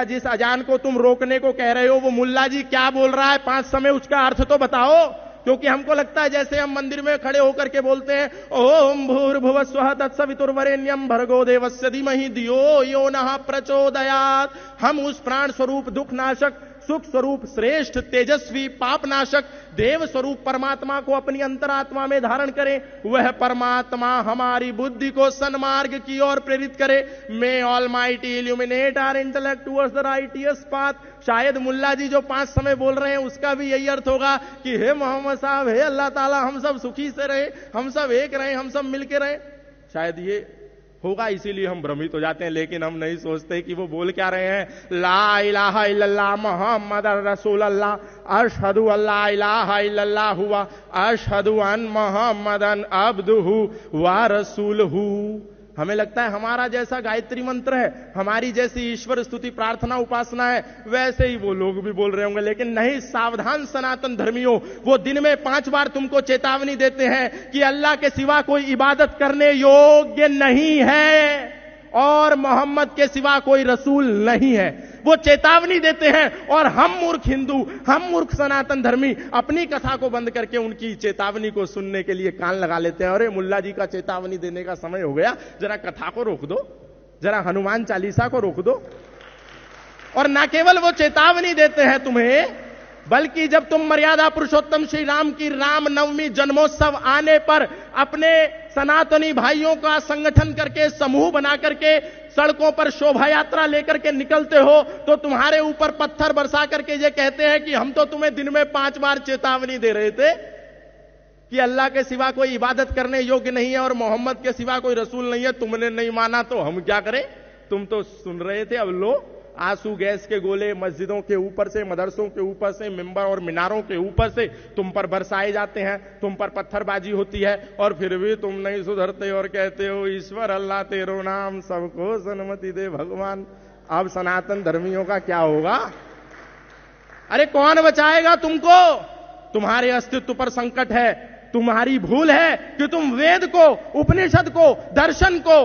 जिस अजान को तुम रोकने को कह रहे हो वो मुल्ला जी क्या बोल रहा है 5 समय, उसका अर्थ तो बताओ। क्योंकि हमको लगता है जैसे हम मंदिर में खड़े होकर के बोलते हैं ओम भूर्भुवः स्वः तत्सवितुर्वरेण्यं भर्गो देवस्य धीमहि धियो यो नः प्रचोदयात्, हम उस प्राण स्वरूप दुख नाशक सुख स्वरूप श्रेष्ठ तेजस्वी पाप नाशक देव स्वरूप परमात्मा को अपनी अंतरात्मा में धारण करें। वह परमात्मा हमारी बुद्धि को सन्मार्ग की ओर प्रेरित करे। May Almighty illuminate our intellect towards the righteous path. शायद मुल्ला जी जो 5 समय बोल रहे हैं उसका भी यही अर्थ होगा कि हे मोहम्मद साहब, हे अल्लाह ताला, हम सब सुखी से रहे, हम सब एक रहे, हम सब मिलके रहे। शायद ये होगा, इसीलिए हम भ्रमित हो जाते हैं। लेकिन हम नहीं सोचते कि वो बोल क्या रहे हैं। ला इलाहा इल्लल्लाह मुहम्मदुर रसूलुल्लाह, अशहदु अल्ला इलाहा इल्लल्लाह हुआ अशहदु अन मुहम्मदन अब्दुहु व रसूलुहु। हमें लगता है हमारा जैसा गायत्री मंत्र है, हमारी जैसी ईश्वर स्तुति प्रार्थना उपासना है, वैसे ही वो लोग भी बोल रहे होंगे। लेकिन नहीं, सावधान सनातन धर्मियों, वो दिन में 5 बार तुमको चेतावनी देते हैं कि अल्लाह के सिवा कोई इबादत करने योग्य नहीं है और मोहम्मद के सिवा कोई रसूल नहीं है। वो चेतावनी देते हैं और हम मूर्ख हिंदू, हम मूर्ख सनातन धर्मी अपनी कथा को बंद करके उनकी चेतावनी को सुनने के लिए कान लगा लेते हैं। अरे मुल्ला जी का चेतावनी देने का समय हो गया, जरा कथा को रोक दो, जरा हनुमान चालीसा को रोक दो। और ना केवल वो चेतावनी देते हैं तुम्हें, बल्कि जब तुम मर्यादा पुरुषोत्तम श्री राम की रामनवमी जन्मोत्सव आने पर अपने सनातनी भाइयों का संगठन करके समूह बना करके सड़कों पर शोभा यात्रा लेकर के निकलते हो तो तुम्हारे ऊपर पत्थर बरसा करके ये कहते हैं कि हम तो तुम्हें दिन में 5 बार चेतावनी दे रहे थे कि अल्लाह के सिवा कोई इबादत करने योग्य नहीं है और मोहम्मद के सिवा कोई रसूल नहीं है। तुमने नहीं माना तो हम क्या करें? तुम तो सुन रहे थे, अब लो आंसू गैस के गोले मस्जिदों के ऊपर से, मदरसों के ऊपर से, मिंबर और मीनारों के ऊपर से तुम पर बरसाए जाते हैं, तुम पर पत्थरबाजी होती है और फिर भी तुम नहीं सुधरते और कहते हो ईश्वर अल्लाह तेरो नाम सबको सन्मति दे भगवान। अब सनातन धर्मियों का क्या होगा? अरे कौन बचाएगा तुमको? तुम्हारे अस्तित्व पर संकट है। तुम्हारी भूल है कि तुम वेद को, उपनिषद को, दर्शन को,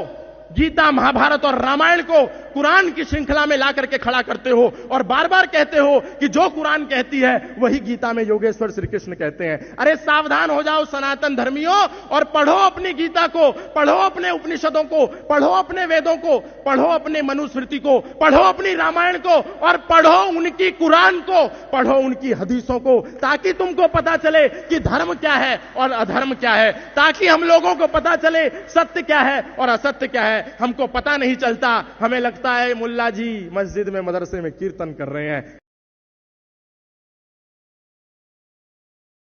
गीता, महाभारत और रामायण को कुरान की श्रृंखला में ला करके खड़ा करते हो और बार बार कहते हो कि जो कुरान कहती है वही गीता में योगेश्वर श्री कृष्ण कहते हैं। अरे सावधान हो जाओ सनातन धर्मियों और पढ़ो अपनी गीता को, पढ़ो अपने उपनिषदों को, पढ़ो अपने वेदों को, पढ़ो अपने मनुस्मृति को, पढ़ो अपनी रामायण को और पढ़ो उनकी कुरान को, पढ़ो उनकी हदीसों को, ताकि तुमको पता चले कि धर्म क्या है और अधर्म क्या है, ताकि हम लोगों को पता चले सत्य क्या है और असत्य क्या है। हमको पता नहीं चलता, हमें लगता है मुल्ला जी मस्जिद में मदरसे में कीर्तन कर रहे हैं।